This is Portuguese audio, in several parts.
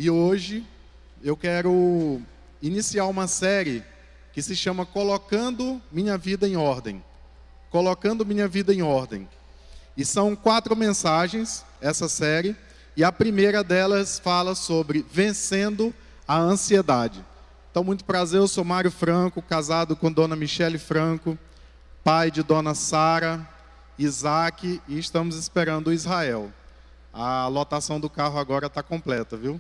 E hoje eu quero iniciar uma série que se chama Colocando Minha Vida em Ordem. Colocando Minha Vida em Ordem. E são 4 mensagens, essa série, e a primeira delas fala sobre vencendo a ansiedade. Então, muito prazer, eu sou Mário Franco, casado com Dona Michele Franco, pai de Dona Sara, Isaac, e estamos esperando o Israel. A lotação do carro agora está completa, viu?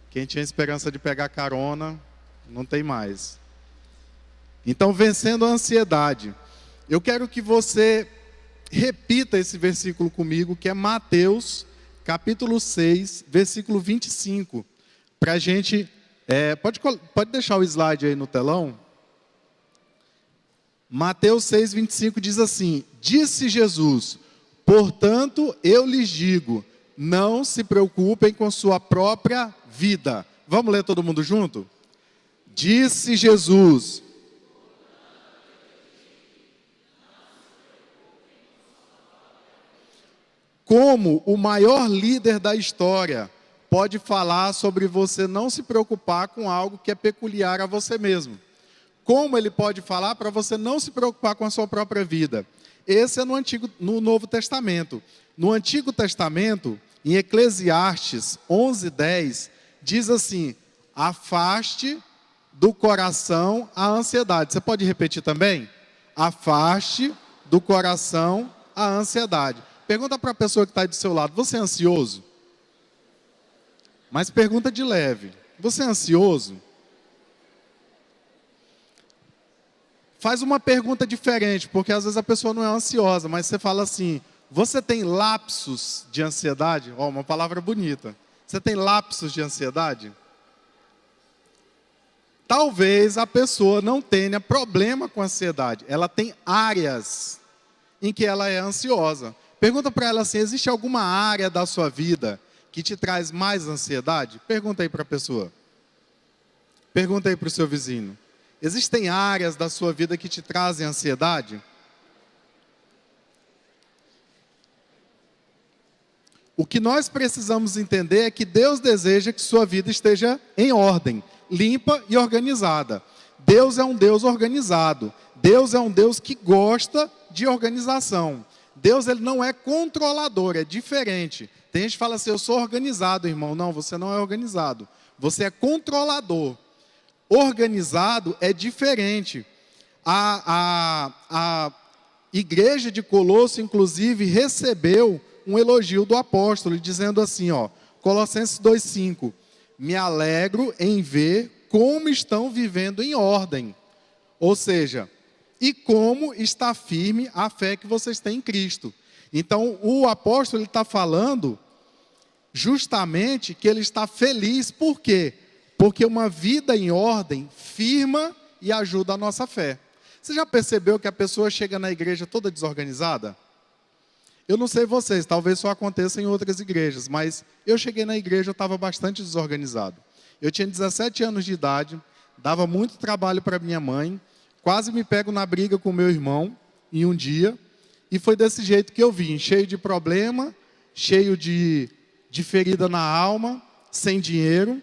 Quem tinha esperança de pegar carona, não tem mais. Então, vencendo a ansiedade. Eu quero que você repita esse versículo comigo, que é Mateus, capítulo 6, versículo 25. Para a gente... Pode deixar o slide aí no telão? Mateus 6, 25 diz assim: Disse Jesus, portanto eu lhes digo, não se preocupem com sua própria vida. Vamos ler todo mundo junto? Disse Jesus. Como o maior líder da história pode falar sobre você não se preocupar com algo que é peculiar a você mesmo? Como ele pode falar para você não se preocupar com a sua própria vida? Esse é no Novo Testamento. No Antigo Testamento, em Eclesiastes 11:10, diz assim: afaste do coração a ansiedade. Você pode repetir também? Afaste do coração a ansiedade. Pergunta para a pessoa que está aí do seu lado: você é ansioso? Mas pergunta de leve: você é ansioso? Faz uma pergunta diferente, porque às vezes a pessoa não é ansiosa, mas você fala assim: você tem lapsos de ansiedade? Ó, uma palavra bonita. Você tem lapsos de ansiedade? Talvez a pessoa não tenha problema com ansiedade. Ela tem áreas em que ela é ansiosa. Pergunta para ela assim: existe alguma área da sua vida que te traz mais ansiedade? Pergunta aí para a pessoa. Pergunta aí para o seu vizinho. Existem áreas da sua vida que te trazem ansiedade? O que nós precisamos entender é que Deus deseja que sua vida esteja em ordem, limpa e organizada. Deus é um Deus organizado. Deus é um Deus que gosta de organização. Deus, ele não é controlador, é diferente. Tem gente que fala assim: eu sou organizado, irmão. Não, você não é organizado. Você é controlador. Organizado é diferente. A igreja de Colosso, inclusive, recebeu um elogio do apóstolo, dizendo assim, Colossenses 2,5: me alegro em ver como estão vivendo em ordem. Ou seja, e como está firme a fé que vocês têm em Cristo. Então, o apóstolo está falando justamente que ele está feliz. Por quê? Porque uma vida em ordem firma e ajuda a nossa fé. Você já percebeu que a pessoa chega na igreja toda desorganizada? Eu não sei vocês, talvez só aconteça em outras igrejas, mas eu cheguei na igreja, eu estava bastante desorganizado. Eu tinha 17 anos de idade, dava muito trabalho para minha mãe, quase me pego na briga com meu irmão em um dia, e foi desse jeito que eu vim, cheio de problema, cheio de ferida na alma, sem dinheiro,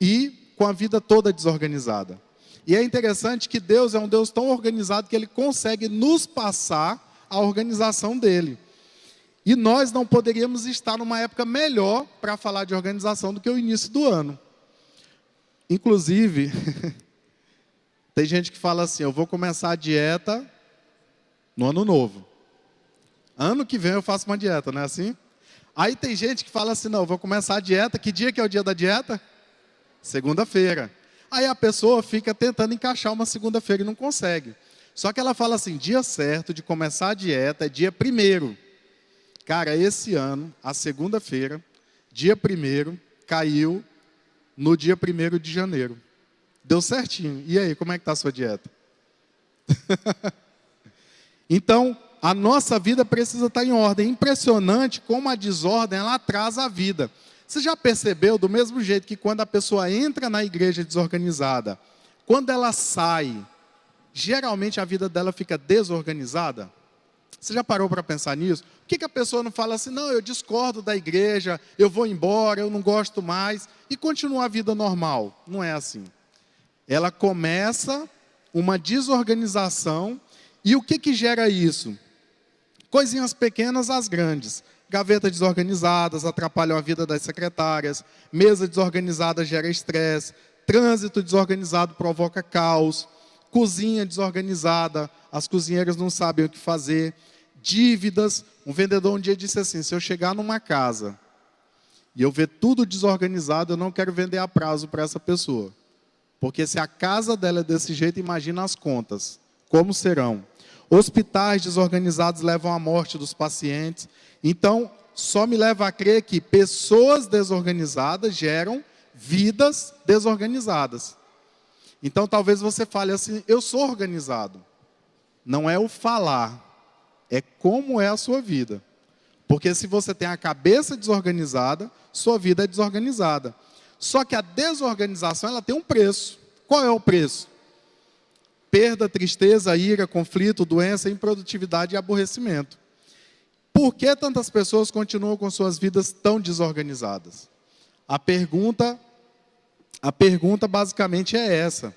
e com a vida toda desorganizada. E é interessante que Deus é um Deus tão organizado que Ele consegue nos passar a organização dEle. E nós não poderíamos estar numa época melhor para falar de organização do que o início do ano. Inclusive, tem gente que fala assim: eu vou começar a dieta no ano novo. Ano que vem eu faço uma dieta, não é assim? Aí tem gente que fala assim: não, eu vou começar a dieta. Que dia que é o dia da dieta? Segunda-feira. Aí a pessoa fica tentando encaixar uma segunda-feira e não consegue. Só que ela fala assim: dia certo de começar a dieta é dia 1º. Cara, esse ano, a segunda-feira, dia 1º, caiu no dia 1º de janeiro. Deu certinho. E aí, como é que está a sua dieta? Então, a nossa vida precisa estar em ordem. É impressionante como a desordem, ela atrasa a vida. Você já percebeu, do mesmo jeito que quando a pessoa entra na igreja desorganizada, quando ela sai, geralmente a vida dela fica desorganizada? Você já parou para pensar nisso? Por que a pessoa não fala assim, não, eu discordo da igreja, eu vou embora, eu não gosto mais, e continua a vida normal? Não é assim. Ela começa uma desorganização, e o que gera isso? Coisinhas pequenas às grandes. Gavetas desorganizadas atrapalham a vida das secretárias, mesa desorganizada gera estresse, trânsito desorganizado provoca caos, cozinha desorganizada, as cozinheiras não sabem o que fazer, dívidas. Um vendedor um dia disse assim, se eu chegar numa casa e eu ver tudo desorganizado, eu não quero vender a prazo para essa pessoa. Porque se a casa dela é desse jeito, imagina as contas, como serão. Hospitais desorganizados levam à morte dos pacientes. Então, só me leva a crer que pessoas desorganizadas geram vidas desorganizadas. Então, talvez você fale assim, eu sou organizado. Não é o falar, é como é a sua vida. Porque se você tem a cabeça desorganizada, sua vida é desorganizada. Só que a desorganização, ela tem um preço. Qual é o preço? Perda, tristeza, ira, conflito, doença, improdutividade e aborrecimento. Por que tantas pessoas continuam com suas vidas tão desorganizadas? A pergunta basicamente é essa.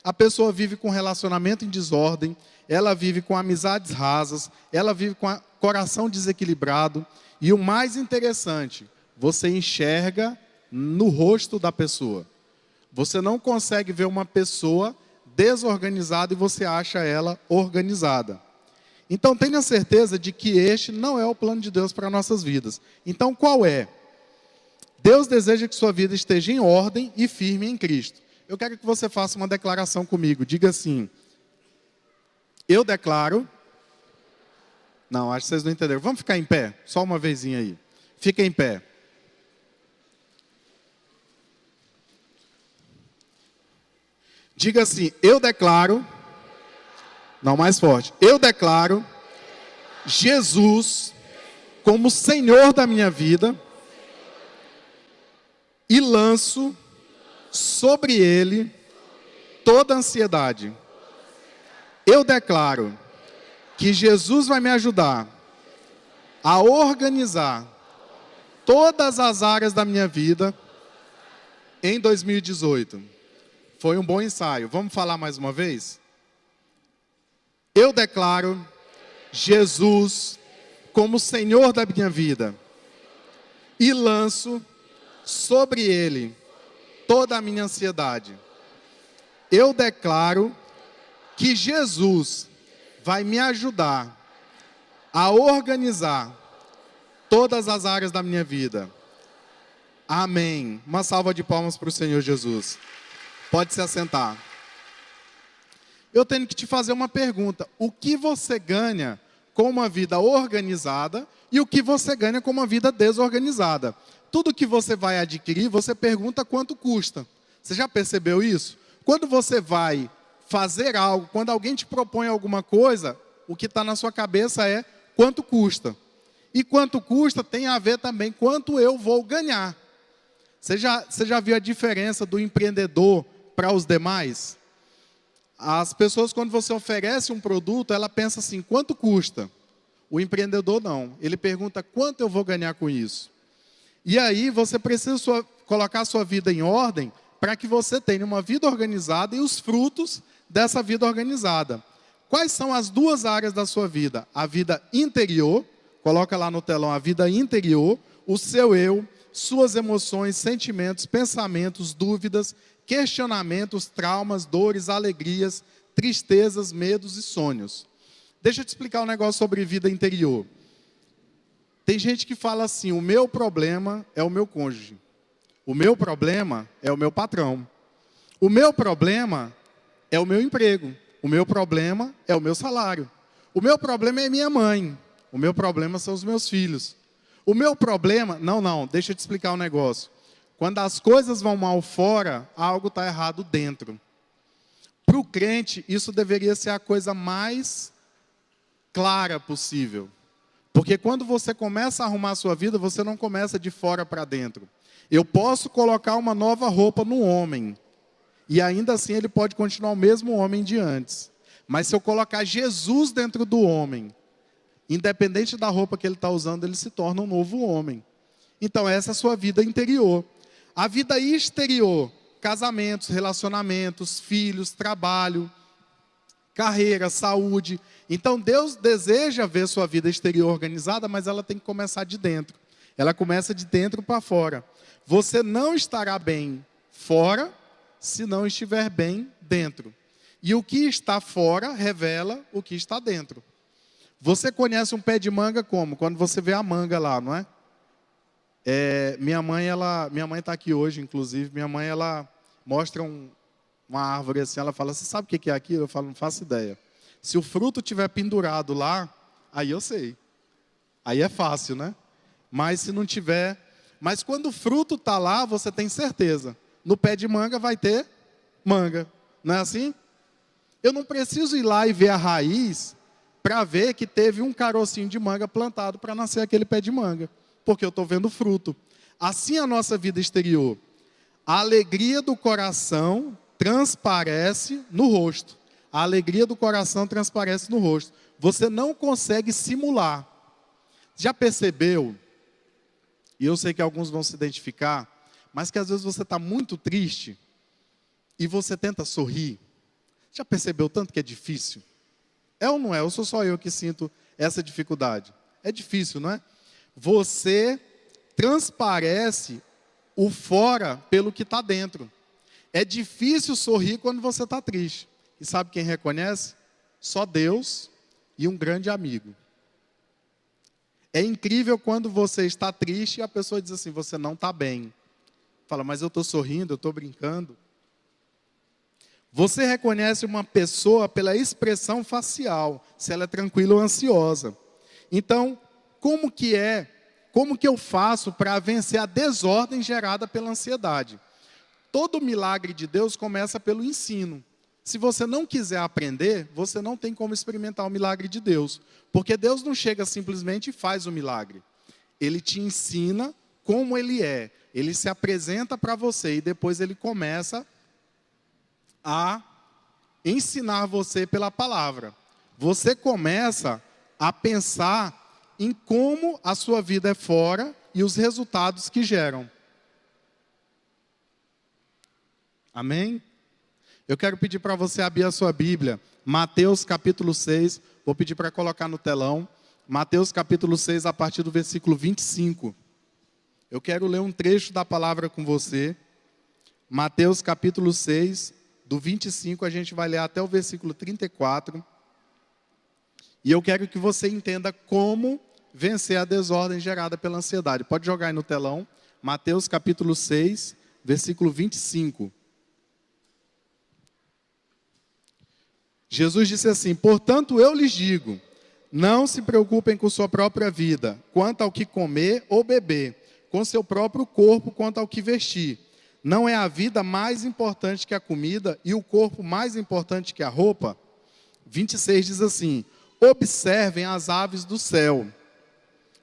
A pessoa vive com relacionamento em desordem, ela vive com amizades rasas, ela vive com coração desequilibrado. E o mais interessante, você enxerga no rosto da pessoa. Você não consegue ver uma pessoa desorganizada e você acha ela organizada. Então tenha certeza de que este não é o plano de Deus para nossas vidas. Então qual é? Deus deseja que sua vida esteja em ordem e firme em Cristo. Eu quero que você faça uma declaração comigo. Diga assim, eu declaro... Não, acho que vocês não entenderam. Vamos ficar em pé? Só uma vezinha aí. Fica em pé. Diga assim, eu declaro... Não, mais forte. Eu declaro Jesus como Senhor da minha vida e lanço sobre Ele toda a ansiedade. Eu declaro que Jesus vai me ajudar a organizar todas as áreas da minha vida em 2018. Foi um bom ensaio. Vamos falar mais uma vez? Eu declaro Jesus como Senhor da minha vida e lanço sobre Ele toda a minha ansiedade. Eu declaro que Jesus vai me ajudar a organizar todas as áreas da minha vida. Amém. Uma salva de palmas para o Senhor Jesus. Pode se assentar. Eu tenho que te fazer uma pergunta. O que você ganha com uma vida organizada e o que você ganha com uma vida desorganizada? Tudo que você vai adquirir, você pergunta quanto custa. Você já percebeu isso? Quando você vai fazer algo, quando alguém te propõe alguma coisa, o que está na sua cabeça é quanto custa. E quanto custa tem a ver também quanto eu vou ganhar. Você já viu a diferença do empreendedor para os demais? As pessoas, quando você oferece um produto, ela pensa assim, quanto custa? O empreendedor não. Ele pergunta, quanto eu vou ganhar com isso? E aí, você precisa colocar a sua vida em ordem para que você tenha uma vida organizada e os frutos dessa vida organizada. Quais são as duas áreas da sua vida? A vida interior, coloca lá no telão a vida interior, o seu eu, suas emoções, sentimentos, pensamentos, dúvidas, questionamentos, traumas, dores, alegrias, tristezas, medos e sonhos. Deixa eu te explicar um negócio sobre vida interior. Tem gente que fala assim, o meu problema é o meu cônjuge. O meu problema é o meu patrão. O meu problema é o meu emprego. O meu problema é o meu salário. O meu problema é minha mãe. O meu problema são os meus filhos. O meu problema... Não, deixa eu te explicar um negócio. Quando as coisas vão mal fora, algo está errado dentro. Para o crente, isso deveria ser a coisa mais clara possível. Porque quando você começa a arrumar a sua vida, você não começa de fora para dentro. Eu posso colocar uma nova roupa no homem. E ainda assim ele pode continuar o mesmo homem de antes. Mas se eu colocar Jesus dentro do homem, Independente da roupa que ele está usando, ele se torna um novo homem. Então, essa é a sua vida interior. A vida exterior, casamentos, relacionamentos, filhos, trabalho, carreira, saúde. Então, Deus deseja ver sua vida exterior organizada, mas ela tem que começar de dentro. Ela começa de dentro para fora. Você não estará bem fora se não estiver bem dentro. E o que está fora revela o que está dentro. Você conhece um pé de manga como? Quando você vê a manga lá, não é? Minha mãe está aqui hoje, inclusive. Minha mãe, ela mostra uma árvore assim, ela fala, você sabe o que é aquilo? Eu falo, não faço ideia. Se o fruto estiver pendurado lá, aí eu sei. Aí é fácil, né? Mas se não tiver... Mas quando o fruto está lá, você tem certeza. No pé de manga vai ter manga. Não é assim? Eu não preciso ir lá e ver a raiz para ver que teve um carocinho de manga plantado para nascer aquele pé de manga. Porque eu estou vendo o fruto. Assim a nossa vida exterior. A alegria do coração transparece no rosto. A alegria do coração transparece no rosto. Você não consegue simular. Já percebeu? E eu sei que alguns vão se identificar, mas que às vezes você está muito triste e você tenta sorrir. Já percebeu tanto que é difícil? É ou não é? Ou sou só eu que sinto essa dificuldade? É difícil, não é? Você transparece o fora pelo que está dentro. É difícil sorrir quando você está triste. E sabe quem reconhece? Só Deus e um grande amigo. É incrível quando você está triste e a pessoa diz assim, você não está bem. Fala, mas eu estou sorrindo, eu estou brincando. Você reconhece uma pessoa pela expressão facial, se ela é tranquila ou ansiosa. Então, como que eu faço para vencer a desordem gerada pela ansiedade? Todo milagre de Deus começa pelo ensino. Se você não quiser aprender, você não tem como experimentar o milagre de Deus. Porque Deus não chega simplesmente e faz o milagre. Ele te ensina como Ele é. Ele se apresenta para você e depois Ele começa a ensinar você pela palavra. Você começa a pensar em como a sua vida é fora e os resultados que geram. Amém? Eu quero pedir para você abrir a sua Bíblia, Mateus capítulo 6, vou pedir para colocar no telão, Mateus capítulo 6, a partir do versículo 25. Eu quero ler um trecho da palavra com você, Mateus capítulo 6, do 25, a gente vai ler até o versículo 34. E eu quero que você entenda como vencer a desordem gerada pela ansiedade. Pode jogar aí no telão, Mateus capítulo 6, versículo 25. Jesus disse assim, portanto eu lhes digo, não se preocupem com sua própria vida, quanto ao que comer ou beber, com seu próprio corpo quanto ao que vestir. Não é a vida mais importante que a comida e o corpo mais importante que a roupa? 26 diz assim, observem as aves do céu,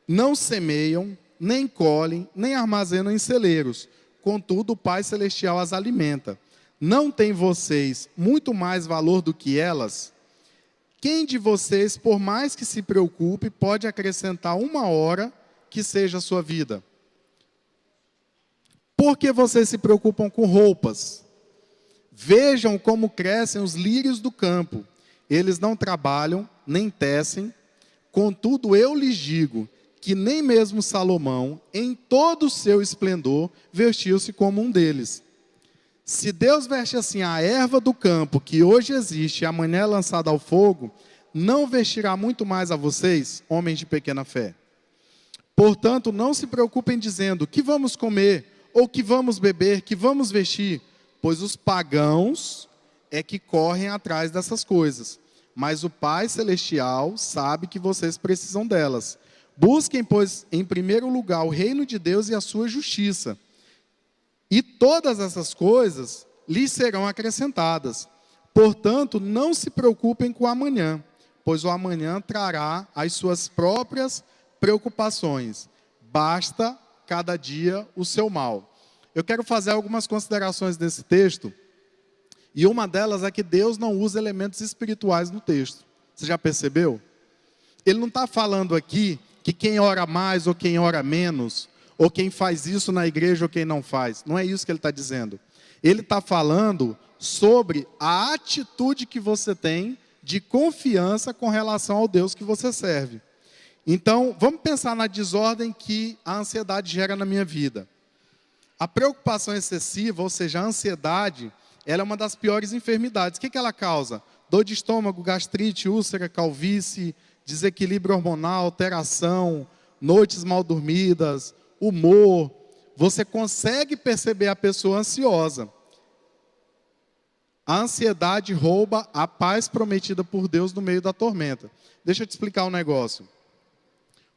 não semeiam, nem colhem, nem armazenam em celeiros, contudo o Pai Celestial as alimenta. Não tem vocês muito mais valor do que elas? Quem de vocês, por mais que se preocupe, pode acrescentar uma hora que seja a sua vida? Por que vocês se preocupam com roupas? Vejam como crescem os lírios do campo. Eles não trabalham, nem tecem. Contudo, eu lhes digo que nem mesmo Salomão, em todo o seu esplendor, vestiu-se como um deles. Se Deus veste assim a erva do campo, que hoje existe e amanhã é lançada ao fogo, não vestirá muito mais a vocês, homens de pequena fé. Portanto, não se preocupem dizendo, que vamos comer, ou que vamos beber, que vamos vestir, pois os pagãos é que correm atrás dessas coisas. Mas o Pai Celestial sabe que vocês precisam delas. Busquem, pois, em primeiro lugar o reino de Deus e a sua justiça. E todas essas coisas lhes serão acrescentadas. Portanto, não se preocupem com o amanhã, pois o amanhã trará as suas próprias preocupações. Basta cada dia o seu mal. Eu quero fazer algumas considerações desse texto, e uma delas é que Deus não usa elementos espirituais no texto. Você já percebeu? ele não está falando aqui que quem ora mais ou quem ora menos, ou quem faz isso na igreja ou quem não faz. Não é isso que ele está dizendo. Ele está falando sobre a atitude que você tem de confiança com relação ao Deus que você serve. Então, vamos pensar na desordem que a ansiedade gera na minha vida. A preocupação excessiva, ou seja, a ansiedade, ela é uma das piores enfermidades. O que ela causa? Dor de estômago, gastrite, úlcera, calvície, desequilíbrio hormonal, alteração, noites mal dormidas, humor. Você consegue perceber a pessoa ansiosa. A ansiedade rouba a paz prometida por Deus no meio da tormenta. Deixa eu te explicar um negócio.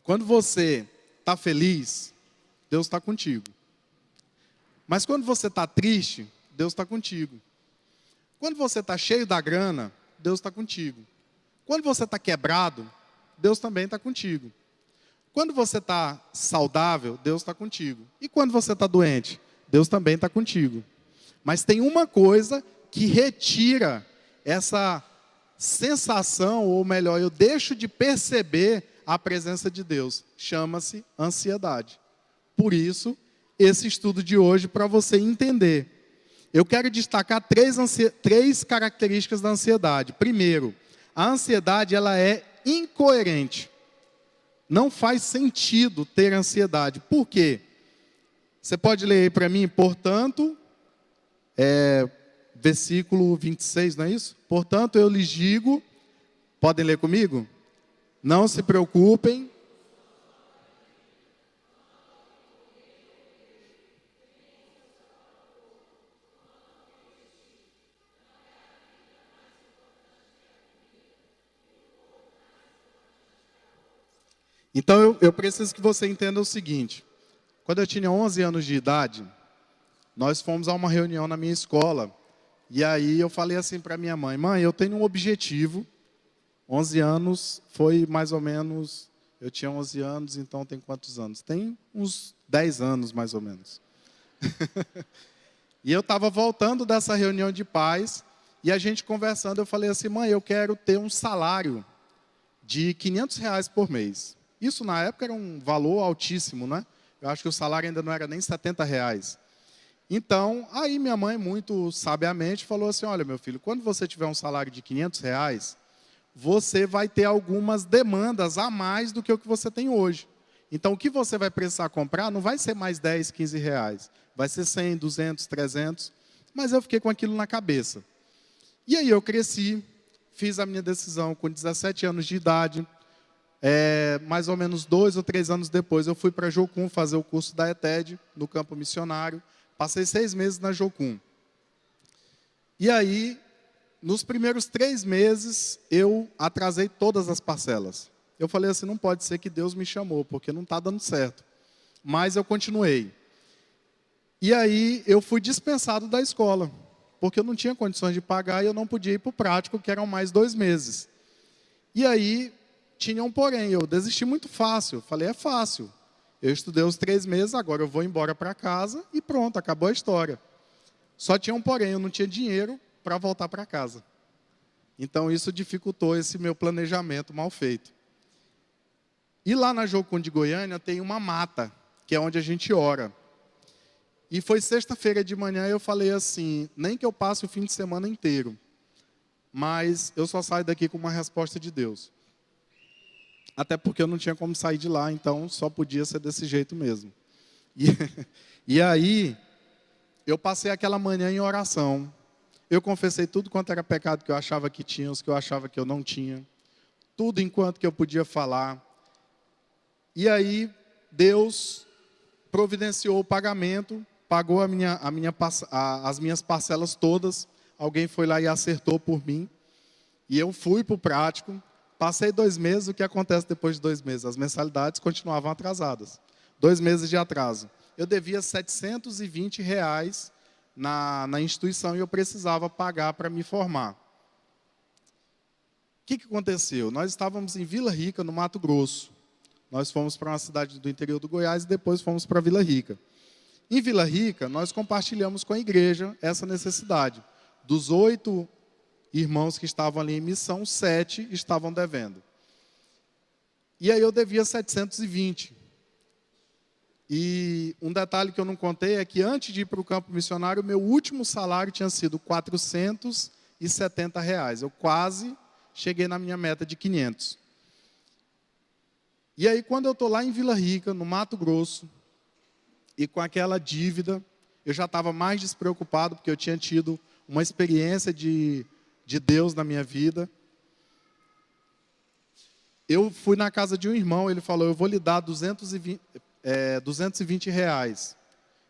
Quando você está feliz, Deus está contigo. Mas quando você está triste, Deus está contigo. Quando você está cheio da grana, Deus está contigo. Quando você está quebrado, Deus também está contigo. Quando você está saudável, Deus está contigo. E quando você está doente, Deus também está contigo. Mas tem uma coisa que retira essa sensação, ou melhor, eu deixo de perceber a presença de Deus. Chama-se ansiedade. Por isso, esse estudo de hoje, para você entender. Eu quero destacar três características da ansiedade. Primeiro, a ansiedade ela é incoerente. Não faz sentido ter ansiedade. Por quê? Você pode ler aí para mim, portanto, versículo 26, não é isso? Portanto, eu lhes digo, podem ler comigo? Não se preocupem. Então, eu preciso que você entenda o seguinte. Quando eu tinha 11 anos de idade, nós fomos a uma reunião na minha escola. E aí eu falei assim para minha mãe, mãe, eu tenho um objetivo. 11 anos foi mais ou menos, eu tinha 11 anos, então tem quantos anos? Tem uns 10 anos mais ou menos. E eu estava voltando dessa reunião de pais, e a gente conversando, eu falei assim, mãe, eu quero ter um salário de R$ 500 por mês. Isso na época era um valor altíssimo, né? Eu acho que o salário ainda não era nem R$ 70. Então, aí minha mãe, muito sabiamente, falou assim, olha, meu filho, quando você tiver um salário de R$ 500, você vai ter algumas demandas a mais do que o que você tem hoje. Então, o que você vai precisar comprar não vai ser mais R$ 10, R$ 15. Vai ser 100, 200, 300. Mas eu fiquei com aquilo na cabeça. E aí eu cresci, fiz a minha decisão com 17 anos de idade. Mais ou menos 2 ou 3 anos depois, eu fui para Jocum fazer o curso da ETED, no campo missionário. Passei 6 meses na Jocum. E aí, nos primeiros 3 meses, eu atrasei todas as parcelas. Eu falei assim, não pode ser que Deus me chamou, porque não está dando certo. Mas eu continuei. E aí, eu fui dispensado da escola, porque eu não tinha condições de pagar e eu não podia ir para o prático, que eram mais 2 meses. E aí, tinha um porém, eu desisti muito fácil. Falei, é fácil. Eu estudei os 3 meses, agora eu vou embora para casa e pronto, acabou a história. Só tinha um porém, eu não tinha dinheiro para voltar para casa. Então, isso dificultou esse meu planejamento mal feito. E lá na Jocum de Goiânia tem uma mata, que é onde a gente ora. E foi sexta-feira de manhã e eu falei assim, nem que eu passe o fim de semana inteiro, mas eu só saio daqui com uma resposta de Deus. Até porque eu não tinha como sair de lá, então só podia ser desse jeito mesmo. E aí, eu passei aquela manhã em oração. Eu confessei tudo quanto era pecado que eu achava que tinha, os que eu achava que eu não tinha. Tudo enquanto que eu podia falar. E aí, Deus providenciou o pagamento, pagou as minhas parcelas todas. Alguém foi lá e acertou por mim. E eu fui para o prático. Passei 2 meses, o que acontece depois de 2 meses? As mensalidades continuavam atrasadas. 2 meses de atraso. Eu devia R$ 720 na instituição e eu precisava pagar para me formar. O que aconteceu? Nós estávamos em Vila Rica, no Mato Grosso. Nós fomos para uma cidade do interior do Goiás e depois fomos para Vila Rica. Em Vila Rica, nós compartilhamos com a igreja essa necessidade. Dos 8 irmãos que estavam ali em missão, 7 estavam devendo. E aí eu devia 720. E um detalhe que eu não contei é que antes de ir para o campo missionário, meu último salário tinha sido R$ 470. Eu quase cheguei na minha meta de 500. E aí, quando eu estou lá em Vila Rica, no Mato Grosso, e com aquela dívida, eu já estava mais despreocupado, porque eu tinha tido uma experiência de Deus na minha vida. Eu fui na casa de um irmão, ele falou, eu vou lhe dar R$ 220.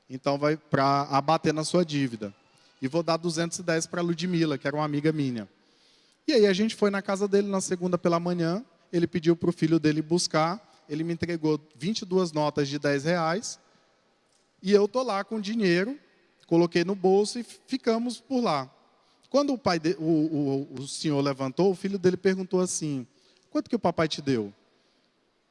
Então, vai para abater na sua dívida. E vou dar 210 para a Ludmila, que era uma amiga minha. E aí, a gente foi na casa dele na segunda pela manhã, ele pediu para o filho dele buscar, ele me entregou 22 notas de R$ 10, e eu estou lá com o dinheiro, coloquei no bolso e ficamos por lá. Quando o senhor levantou, o filho dele perguntou assim, quanto que o papai te deu?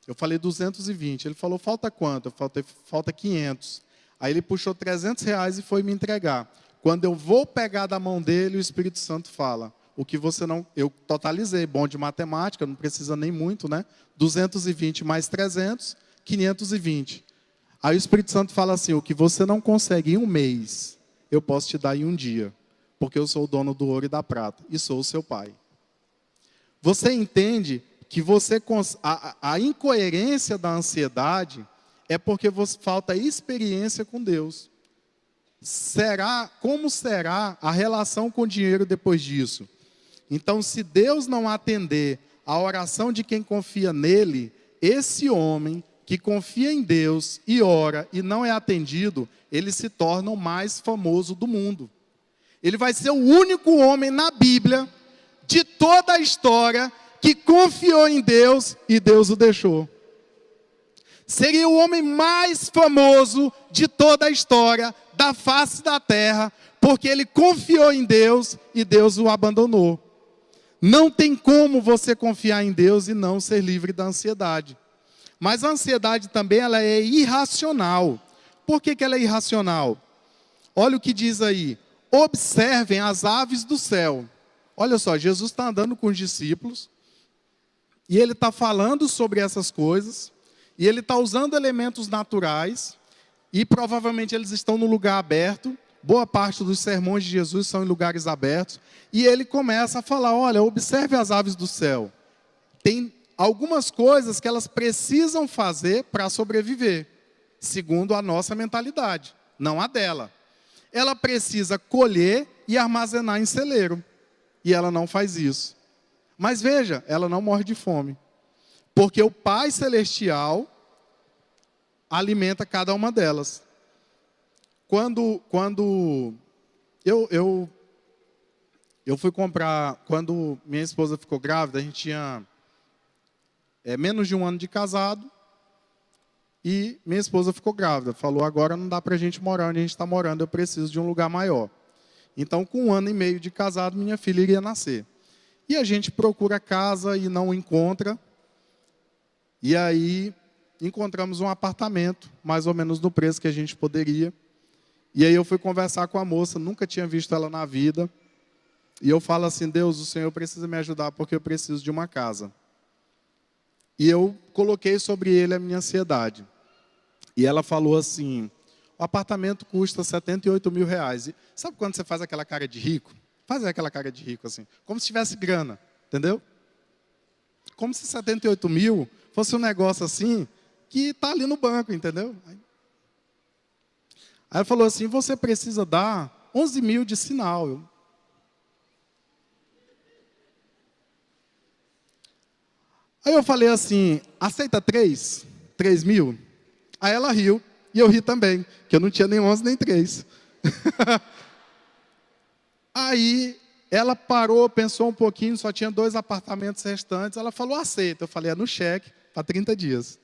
Eu falei 220. Ele falou, falta quanto? Eu falei, falta 500. Aí ele puxou R$ 300 e foi me entregar. Quando eu vou pegar da mão dele, o Espírito Santo fala, o que você não... Eu totalizei, bom de matemática, não precisa nem muito, né? 220 mais 300, 520. Aí o Espírito Santo fala assim, o que você não consegue em um mês, eu posso te dar em um dia. Porque eu sou o dono do ouro e da prata, e sou o seu pai. Você entende que a incoerência da ansiedade é porque falta experiência com Deus. Como será a relação com o dinheiro depois disso? Então, se Deus não atender a oração de quem confia nele, esse homem que confia em Deus e ora e não é atendido, ele se torna o mais famoso do mundo. Ele vai ser o único homem na Bíblia, de toda a história, que confiou em Deus e Deus o deixou. Seria o homem mais famoso de toda a história, da face da terra, porque ele confiou em Deus e Deus o abandonou. Não tem como você confiar em Deus e não ser livre da ansiedade. Mas a ansiedade também ela é irracional. Por que ela é irracional? Olha o que diz aí. Observem as aves do céu. Olha só, Jesus está andando com os discípulos, e ele está falando sobre essas coisas, e ele está usando elementos naturais, e provavelmente eles estão no lugar aberto, boa parte dos sermões de Jesus são em lugares abertos, e ele começa a falar, olha, observe as aves do céu. Tem algumas coisas que elas precisam fazer para sobreviver, segundo a nossa mentalidade, não a dela. Ela precisa colher e armazenar em celeiro, e ela não faz isso. Mas veja, ela não morre de fome. Porque o Pai Celestial alimenta cada uma delas. Quando eu fui comprar, quando minha esposa ficou grávida, a gente tinha menos de um ano de casado, e minha esposa ficou grávida. Falou, agora não dá para a gente morar onde a gente está morando, eu preciso de um lugar maior. Então, com 1 ano e meio de casado, minha filha iria nascer. E a gente procura casa e não encontra. E aí, encontramos um apartamento, mais ou menos no preço que a gente poderia. E aí eu fui conversar com a moça, nunca tinha visto ela na vida. E eu falo assim, Deus, o Senhor precisa me ajudar porque eu preciso de uma casa. E eu coloquei sobre ele a minha ansiedade. E ela falou assim, o apartamento custa R$ 78 mil. E sabe quando você faz aquela cara de rico? Faz aquela cara de rico assim, como se tivesse grana, entendeu? Como se 78 mil fosse um negócio assim, que está ali no banco, entendeu? Aí ela falou assim, você precisa dar 11 mil de sinal. Aí eu falei assim, aceita 3 mil? Aí ela riu, e eu ri também, que eu não tinha nem 11 nem 3. Aí ela parou, pensou um pouquinho, só tinha 2 apartamentos restantes, ela falou, aceita. Eu falei, no cheque, para 30 dias.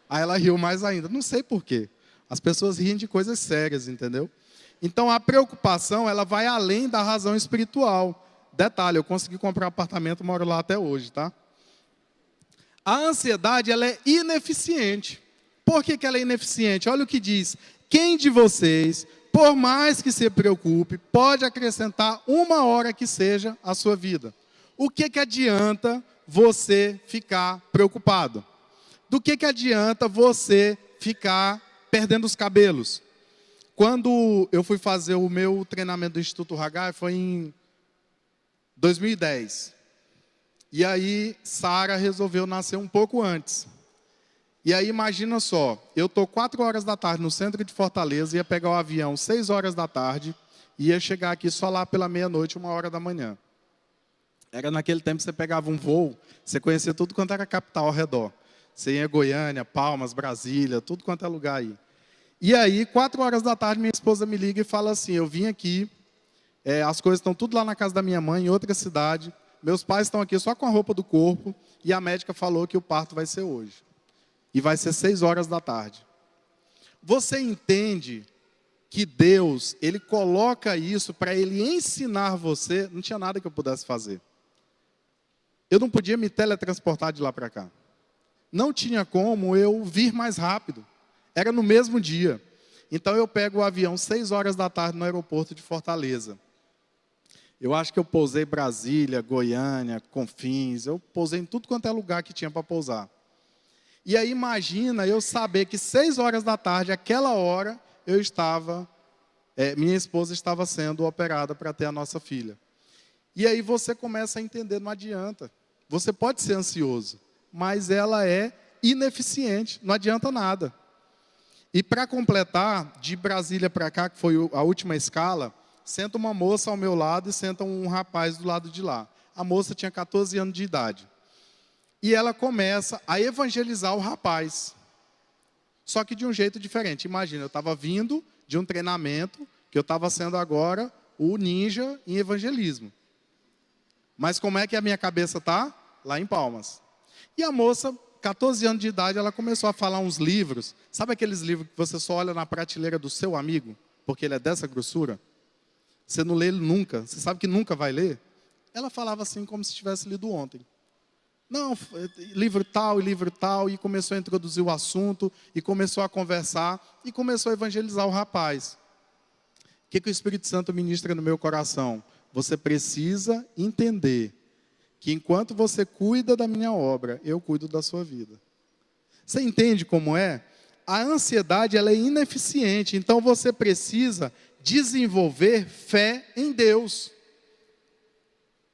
Aí ela riu mais ainda, não sei por quê. As pessoas riem de coisas sérias, entendeu? Então a preocupação, ela vai além da razão espiritual. Detalhe, eu consegui comprar um apartamento, moro lá até hoje, tá? A ansiedade, ela é ineficiente. Por que ela é ineficiente? Olha o que diz. Quem de vocês, por mais que se preocupe, pode acrescentar 1 hora que seja à sua vida? O que adianta você ficar preocupado? Do que adianta você ficar perdendo os cabelos? Quando eu fui fazer o meu treinamento do Instituto Haggai, foi em 2010. E aí, Sara resolveu nascer um pouco antes. E aí, imagina só, eu estou 4 horas da tarde no centro de Fortaleza, ia pegar o avião 6 horas da tarde, e ia chegar aqui só lá pela meia-noite, 1h da manhã. Era naquele tempo que você pegava um voo, você conhecia tudo quanto era capital ao redor. Você ia Goiânia, Palmas, Brasília, tudo quanto é lugar aí. E aí, 4 horas da tarde, minha esposa me liga e fala assim, eu vim aqui, as coisas estão tudo lá na casa da minha mãe, em outra cidade, meus pais estão aqui só com a roupa do corpo, e a médica falou que o parto vai ser hoje. E vai ser 6 horas da tarde. Você entende que Deus, Ele coloca isso para Ele ensinar você, não tinha nada que eu pudesse fazer. Eu não podia me teletransportar de lá para cá. Não tinha como eu vir mais rápido. Era no mesmo dia. Então eu pego o avião 6 horas da tarde no aeroporto de Fortaleza. Eu acho que eu pousei em Brasília, Goiânia, Confins, eu pousei em tudo quanto é lugar que tinha para pousar. E aí imagina eu saber que 6 horas da tarde, aquela hora, minha esposa estava sendo operada para ter a nossa filha. E aí você começa a entender, não adianta. Você pode ser ansioso, mas ela é ineficiente, não adianta nada. E para completar, de Brasília para cá, que foi a última escala, senta uma moça ao meu lado e senta um rapaz do lado de lá. A moça tinha 14 anos de idade. E ela começa a evangelizar o rapaz. Só que de um jeito diferente. Imagina, eu estava vindo de um treinamento, que eu estava sendo agora o ninja em evangelismo. Mas como é que a minha cabeça está? Lá em Palmas. E a moça, 14 anos de idade, ela começou a falar uns livros. Sabe aqueles livros que você só olha na prateleira do seu amigo? Porque ele é dessa grossura? Você não lê ele nunca. Você sabe que nunca vai ler? Ela falava assim como se tivesse lido ontem. Não, livro tal, e começou a introduzir o assunto, e começou a conversar, e começou a evangelizar o rapaz. O que o Espírito Santo ministra no meu coração? Você precisa entender que enquanto você cuida da minha obra, eu cuido da sua vida. Você entende como é? A ansiedade, ela é ineficiente, então você precisa desenvolver fé em Deus.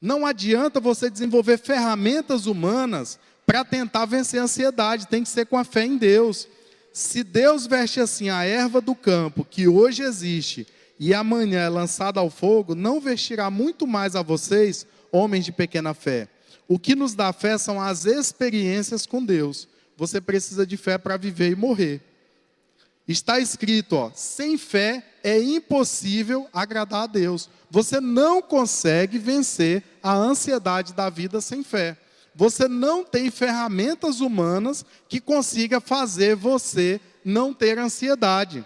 Não adianta você desenvolver ferramentas humanas para tentar vencer a ansiedade, tem que ser com a fé em Deus. Se Deus veste assim a erva do campo, que hoje existe, e amanhã é lançada ao fogo, não vestirá muito mais a vocês, homens de pequena fé. O que nos dá fé são as experiências com Deus. Você precisa de fé para viver e morrer. Está escrito, sem fé é impossível agradar a Deus. Você não consegue vencer a ansiedade da vida sem fé. Você não tem ferramentas humanas que consiga fazer você não ter ansiedade.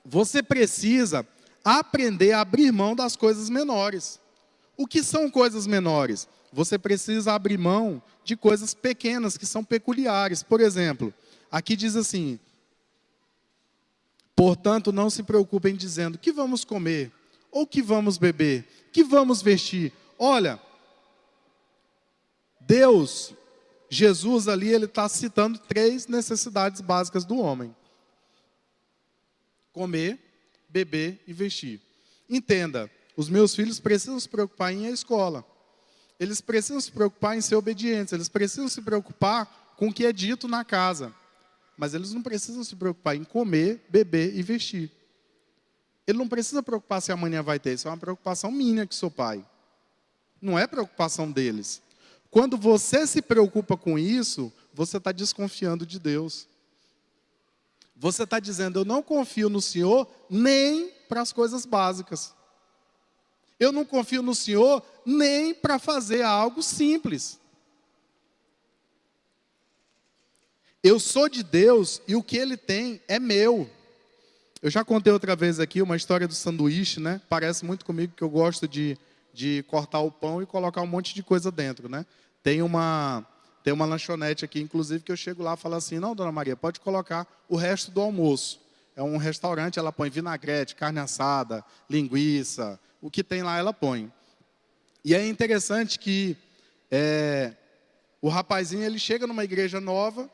Você precisa aprender a abrir mão das coisas menores. O que são coisas menores? Você precisa abrir mão de coisas pequenas que são peculiares. Por exemplo, aqui diz assim: portanto, não se preocupem dizendo que vamos comer, ou que vamos beber, que vamos vestir. Olha, Deus, Jesus ali, ele está citando 3 necessidades básicas do homem: comer, beber e vestir. Entenda, os meus filhos precisam se preocupar em ir à escola. Eles precisam se preocupar em ser obedientes. Eles precisam se preocupar com o que é dito na casa. Mas eles não precisam se preocupar em comer, beber e vestir. Ele não precisa preocupar se amanhã vai ter. Isso é uma preocupação minha que sou pai. Não é preocupação deles. Quando você se preocupa com isso, você está desconfiando de Deus. Você está dizendo, eu não confio no Senhor nem para as coisas básicas. Eu não confio no Senhor nem para fazer algo simples. Eu sou de Deus e o que Ele tem é meu. Eu já contei outra vez aqui uma história do sanduíche, né? Parece muito comigo que eu gosto de cortar o pão e colocar um monte de coisa dentro, né? Tem uma lanchonete aqui, inclusive, que eu chego lá e falo assim, não, dona Maria, pode colocar o resto do almoço. É um restaurante, ela põe vinagrete, carne assada, linguiça, o que tem lá ela põe. E é interessante que O rapazinho, ele chega numa igreja nova,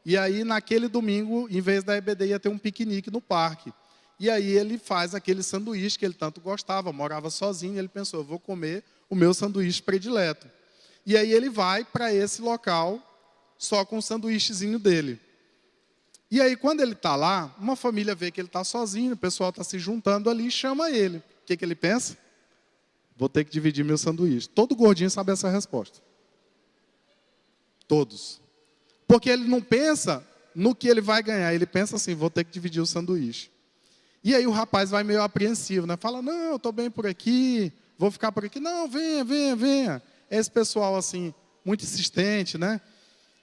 e aí naquele domingo, em vez da EBD, ia ter um piquenique no parque. E aí ele faz aquele sanduíche que ele tanto gostava, morava sozinho, e ele pensou, eu vou comer o meu sanduíche predileto. E aí ele vai para esse local, só com o sanduíchezinho dele. E aí quando ele está lá, uma família vê que ele está sozinho, o pessoal está se juntando ali e chama ele. O que ele pensa? Vou ter que dividir meu sanduíche. Todo gordinho sabe essa resposta. Todos. Porque ele não pensa no que ele vai ganhar, ele pensa assim, vou ter que dividir o sanduíche. E aí o rapaz vai meio apreensivo, né? Fala, não, eu estou bem por aqui, vou ficar por aqui. Não, venha, venha, venha. Esse pessoal assim, muito insistente, né?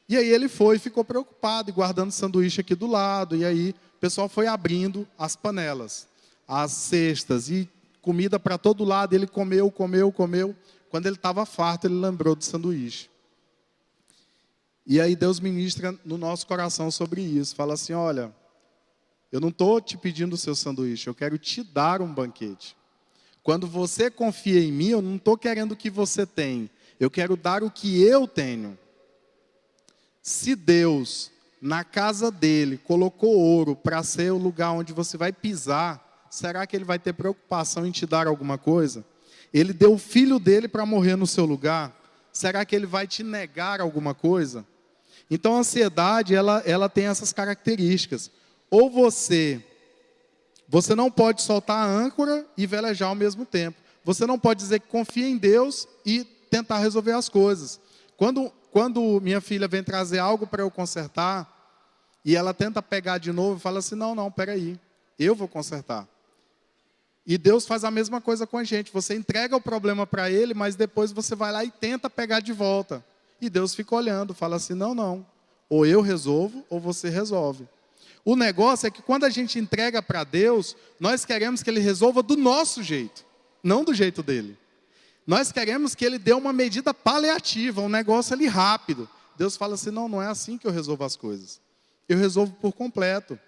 E aí ele foi e ficou preocupado, e guardando sanduíche aqui do lado. E aí o pessoal foi abrindo as panelas, as cestas, e comida para todo lado. Ele comeu, comeu, comeu. Quando ele estava farto, ele lembrou do sanduíche. E aí Deus ministra no nosso coração sobre isso. Fala assim, olha, eu não estou te pedindo o seu sanduíche, eu quero te dar um banquete. Quando você confia em mim, eu não estou querendo o que você tem. Eu quero dar o que eu tenho. Se Deus, na casa dele, colocou ouro para ser o lugar onde você vai pisar, será que ele vai ter preocupação em te dar alguma coisa? Ele deu o filho dele para morrer no seu lugar, será que ele vai te negar alguma coisa? Então a ansiedade, ela tem essas características. Ou você não pode soltar a âncora e velejar ao mesmo tempo. Você não pode dizer que confia em Deus e tentar resolver as coisas. Quando minha filha vem trazer algo para eu consertar, e ela tenta pegar de novo, fala assim, não, peraí, eu vou consertar. E Deus faz a mesma coisa com a gente. Você entrega o problema para Ele, mas depois você vai lá e tenta pegar de volta. E Deus fica olhando, fala assim, não. Ou eu resolvo, ou você resolve. O negócio é que quando a gente entrega para Deus, nós queremos que Ele resolva do nosso jeito, não do jeito dele. Nós queremos que Ele dê uma medida paliativa, um negócio ali rápido. Deus fala assim, não é assim que eu resolvo as coisas. Eu resolvo por completo.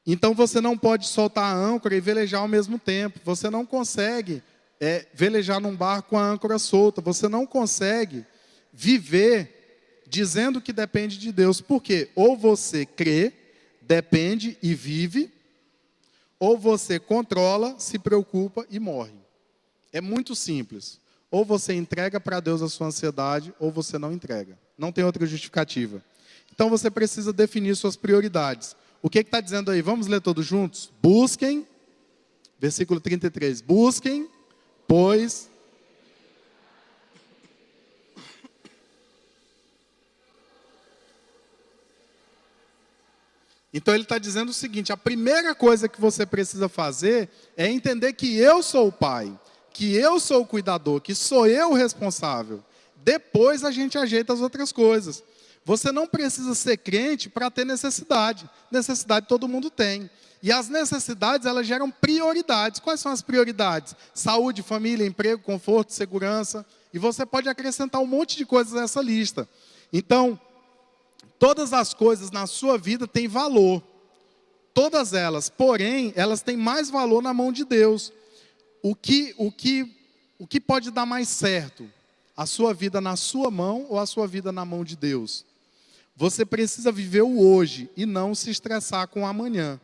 Então você não pode soltar a âncora e velejar ao mesmo tempo. Você não consegue velejar num barco com a âncora solta. Você não consegue viver dizendo que depende de Deus. Por quê? Ou você crê, depende e vive, ou você controla, se preocupa e morre. É muito simples. Ou você entrega para Deus a sua ansiedade, ou você não entrega. Não tem outra justificativa. Então você precisa definir suas prioridades. O que está dizendo aí? Vamos ler todos juntos? Busquem, versículo 33. Busquem, pois... Então ele está dizendo o seguinte, a primeira coisa que você precisa fazer é entender que eu sou o pai, que eu sou o cuidador, que sou eu o responsável. Depois a gente ajeita as outras coisas. Você não precisa ser crente para ter necessidade. Necessidade todo mundo tem. E as necessidades, elas geram prioridades. Quais são as prioridades? Saúde, família, emprego, conforto, segurança. E você pode acrescentar um monte de coisas nessa lista. Então, todas as coisas na sua vida têm valor. Todas elas. Porém, elas têm mais valor na mão de Deus. O que pode dar mais certo? A sua vida na sua mão ou a sua vida na mão de Deus? Você precisa viver o hoje e não se estressar com o amanhã.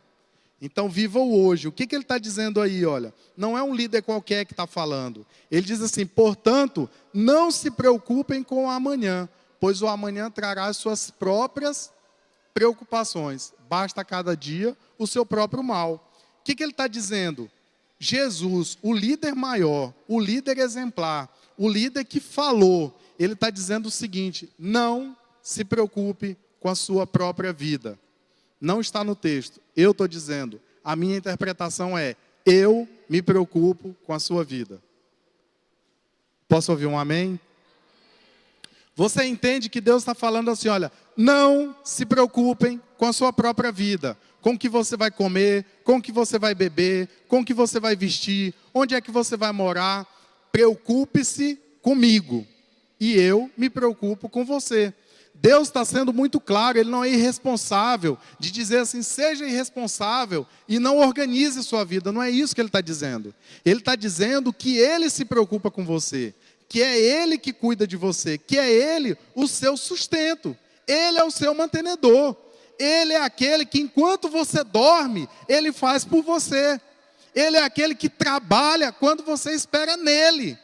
Então, viva o hoje. O que ele está dizendo aí? Olha, não é um líder qualquer que está falando. Ele diz assim, portanto, não se preocupem com o amanhã, pois o amanhã trará as suas próprias preocupações. Basta a cada dia o seu próprio mal. O que ele está dizendo? Jesus, o líder maior, o líder exemplar, o líder que falou, ele está dizendo o seguinte, não se preocupe com a sua própria vida. Não está no texto, eu estou dizendo, a minha interpretação é, eu me preocupo com a sua vida. Posso ouvir um amém? Você entende que Deus está falando assim, olha, não se preocupem com a sua própria vida, com o que você vai comer, com o que você vai beber, com o que você vai vestir, onde é que você vai morar. Preocupe-se comigo e eu me preocupo com você. Deus está sendo muito claro, Ele não é irresponsável de dizer assim, seja irresponsável e não organize sua vida. Não é isso que Ele está dizendo. Ele está dizendo que Ele se preocupa com você, que é Ele que cuida de você, que é Ele o seu sustento, Ele é o seu mantenedor, Ele é aquele que enquanto você dorme, Ele faz por você, Ele é aquele que trabalha quando você espera nele.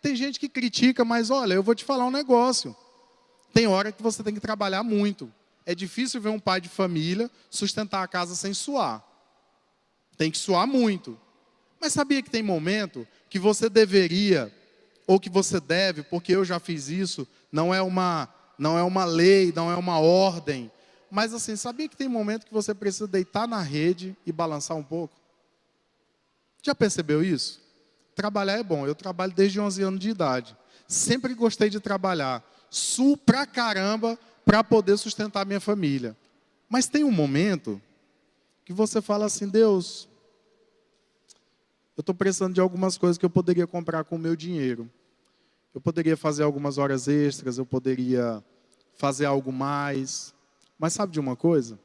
Tem gente que critica, mas olha, eu vou te falar um negócio, tem hora que você tem que trabalhar muito. É difícil ver um pai de família sustentar a casa sem suar. Tem que suar muito. Mas sabia que tem momento que você deveria, ou que você deve, porque eu já fiz isso, não é uma lei, não é uma ordem. Mas assim, sabia que tem momento que você precisa deitar na rede e balançar um pouco? Já percebeu isso? Trabalhar é bom. Eu trabalho desde 11 anos de idade. Sempre gostei de trabalhar. Suo pra caramba para poder sustentar minha família. Mas tem um momento que você fala assim, Deus, eu estou precisando de algumas coisas que eu poderia comprar com o meu dinheiro. Eu poderia fazer algumas horas extras, eu poderia fazer algo mais. Mas sabe de uma coisa?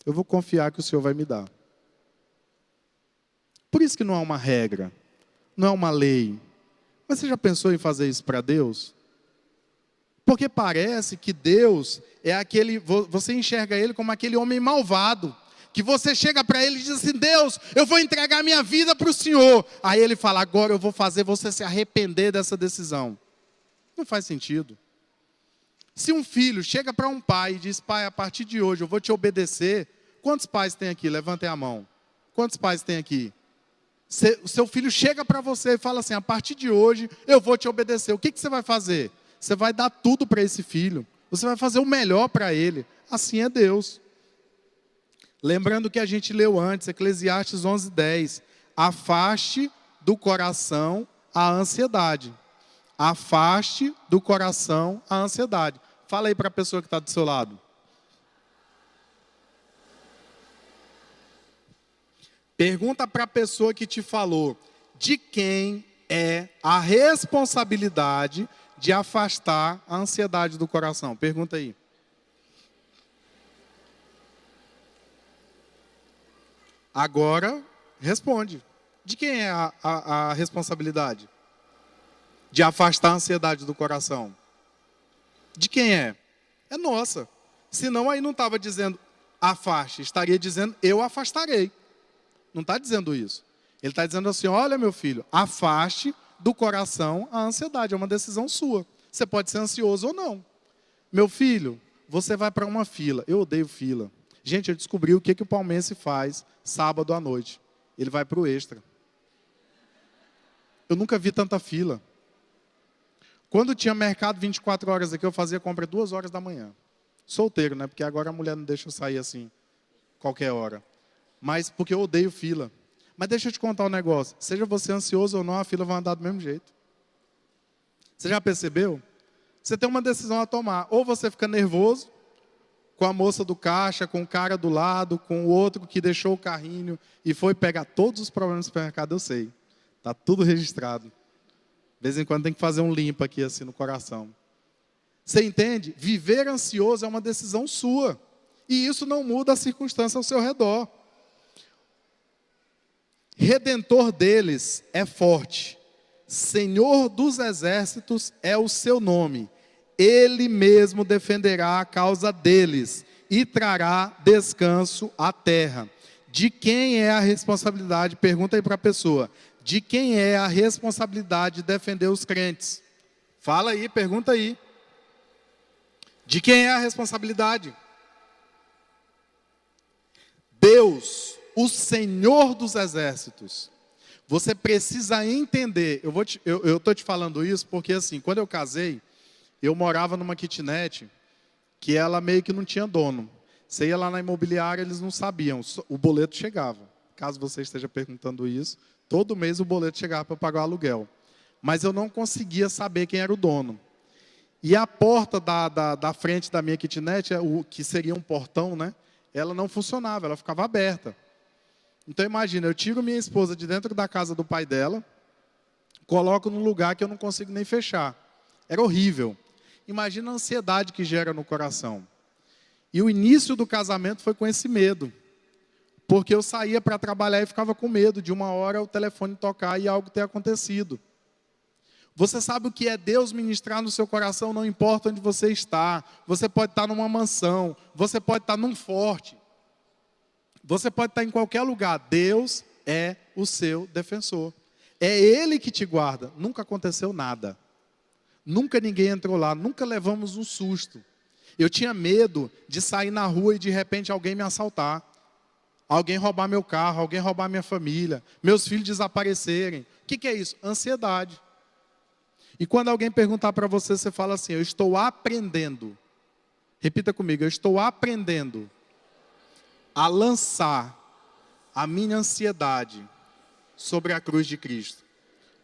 Eu vou confiar que o Senhor vai me dar. Por isso que não é uma regra, não é uma lei. Mas você já pensou em fazer isso para Deus? Porque parece que Deus é aquele, você enxerga Ele como aquele homem malvado, que você chega para Ele e diz assim, Deus, eu vou entregar minha vida para o Senhor. Aí Ele fala, agora eu vou fazer você se arrepender dessa decisão. Não faz sentido. Se um filho chega para um pai e diz, pai, a partir de hoje eu vou te obedecer. Quantos pais tem aqui? Levantem a mão. Quantos pais tem aqui? O seu filho chega para você e fala assim, a partir de hoje eu vou te obedecer. O que você vai fazer? Você vai dar tudo para esse filho. Você vai fazer o melhor para ele. Assim é Deus. Lembrando que a gente leu antes, Eclesiastes 11:10. Afaste do coração a ansiedade. Afaste do coração a ansiedade. Fala aí para a pessoa que está do seu lado. Pergunta para a pessoa que te falou, de quem é a responsabilidade de afastar a ansiedade do coração? Pergunta aí. Agora, responde. De quem é a responsabilidade de afastar a ansiedade do coração? De quem é? É nossa. Senão aí não estava dizendo afaste, estaria dizendo eu afastarei. Não está dizendo isso. Ele está dizendo assim, olha meu filho, afaste do coração a ansiedade, é uma decisão sua. Você pode ser ansioso ou não. Meu filho, você vai para uma fila. Eu odeio fila. Gente, eu descobri o que o palmeirense faz sábado à noite. Ele vai para o extra. Eu nunca vi tanta fila. Quando tinha mercado 24 horas aqui, eu fazia compra 2 horas da manhã. Solteiro, né? Porque agora a mulher não deixa eu sair assim, qualquer hora. Mas porque eu odeio fila. Mas deixa eu te contar um negócio. Seja você ansioso ou não, a fila vai andar do mesmo jeito. Você já percebeu? Você tem uma decisão a tomar. Ou você fica nervoso com a moça do caixa, com o cara do lado, com o outro que deixou o carrinho e foi pegar todos os problemas do supermercado, eu sei. Está tudo registrado. De vez em quando tem que fazer um limpo aqui assim no coração. Você entende? Viver ansioso é uma decisão sua. E isso não muda a circunstância ao seu redor. Redentor deles é forte. Senhor dos exércitos é o seu nome. Ele mesmo defenderá a causa deles e trará descanso à terra. De quem é a responsabilidade? Pergunta aí para a pessoa. De quem é a responsabilidade de defender os crentes? Fala aí, pergunta aí. De quem é a responsabilidade? Deus, o Senhor dos exércitos. Você precisa entender. Eu estou te falando isso porque assim, quando eu casei, eu morava numa kitnet que ela meio que não tinha dono. Você ia lá na imobiliária, eles não sabiam. O boleto chegava. Caso você esteja perguntando isso, todo mês o boleto chegava para pagar o aluguel. Mas eu não conseguia saber quem era o dono. E a porta da frente da minha kitnet, o que seria um portão, né? Ela não funcionava, ela ficava aberta. Então imagina, eu tiro minha esposa de dentro da casa do pai dela, coloco num lugar que eu não consigo nem fechar. Era horrível. Imagina a ansiedade que gera no coração. E o início do casamento foi com esse medo. Porque eu saía para trabalhar e ficava com medo de uma hora o telefone tocar e algo ter acontecido. Você sabe o que é Deus ministrar no seu coração, não importa onde você está. Você pode estar numa mansão, você pode estar num forte, você pode estar em qualquer lugar. Deus é o seu defensor. É Ele que te guarda. Nunca aconteceu nada. Nunca ninguém entrou lá, nunca levamos um susto. Eu tinha medo de sair na rua e de repente alguém me assaltar. Alguém roubar meu carro, alguém roubar minha família, meus filhos desaparecerem. O que é isso? Ansiedade. E quando alguém perguntar para você, você fala assim: eu estou aprendendo. Repita comigo: eu estou aprendendo a lançar a minha ansiedade sobre a cruz de Cristo.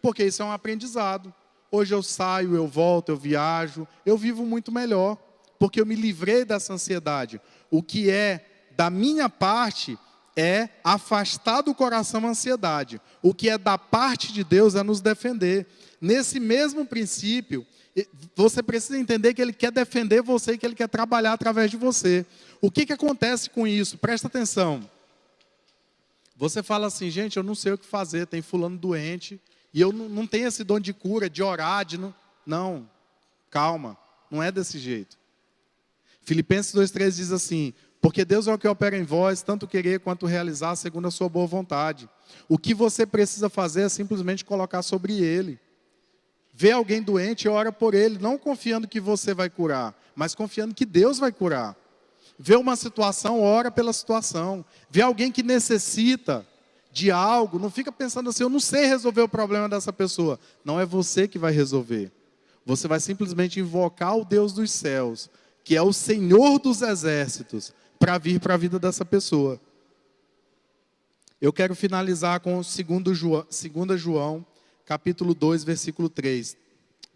Porque isso é um aprendizado. Hoje eu saio, eu volto, eu viajo, eu vivo muito melhor. Porque eu me livrei dessa ansiedade. O que é da minha parte é afastar do coração a ansiedade. O que é da parte de Deus é nos defender. Nesse mesmo princípio, você precisa entender que Ele quer defender você e que Ele quer trabalhar através de você. O que acontece com isso? Presta atenção. Você fala assim: gente, eu não sei o que fazer, tem fulano doente, e eu não tenho esse dom de cura, de orar, de... Não, calma, não é desse jeito. Filipenses 2,3 diz assim: porque Deus é o que opera em vós, tanto querer quanto realizar, segundo a sua boa vontade. O que você precisa fazer é simplesmente colocar sobre Ele. Vê alguém doente e ora por ele, não confiando que você vai curar, mas confiando que Deus vai curar. Vê uma situação, ora pela situação. Vê alguém que necessita de algo, não fica pensando assim: eu não sei resolver o problema dessa pessoa. Não é você que vai resolver. Você vai simplesmente invocar o Deus dos céus, que é o Senhor dos exércitos, para vir para a vida dessa pessoa. Eu quero finalizar com 2 João, capítulo 2, versículo 3.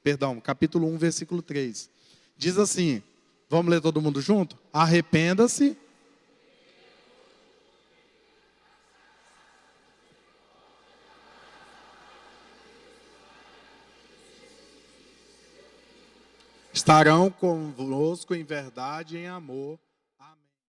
Perdão, capítulo 1, versículo 3. Diz assim, vamos ler todo mundo junto? Arrependa-se. Estarão convosco em verdade e em amor,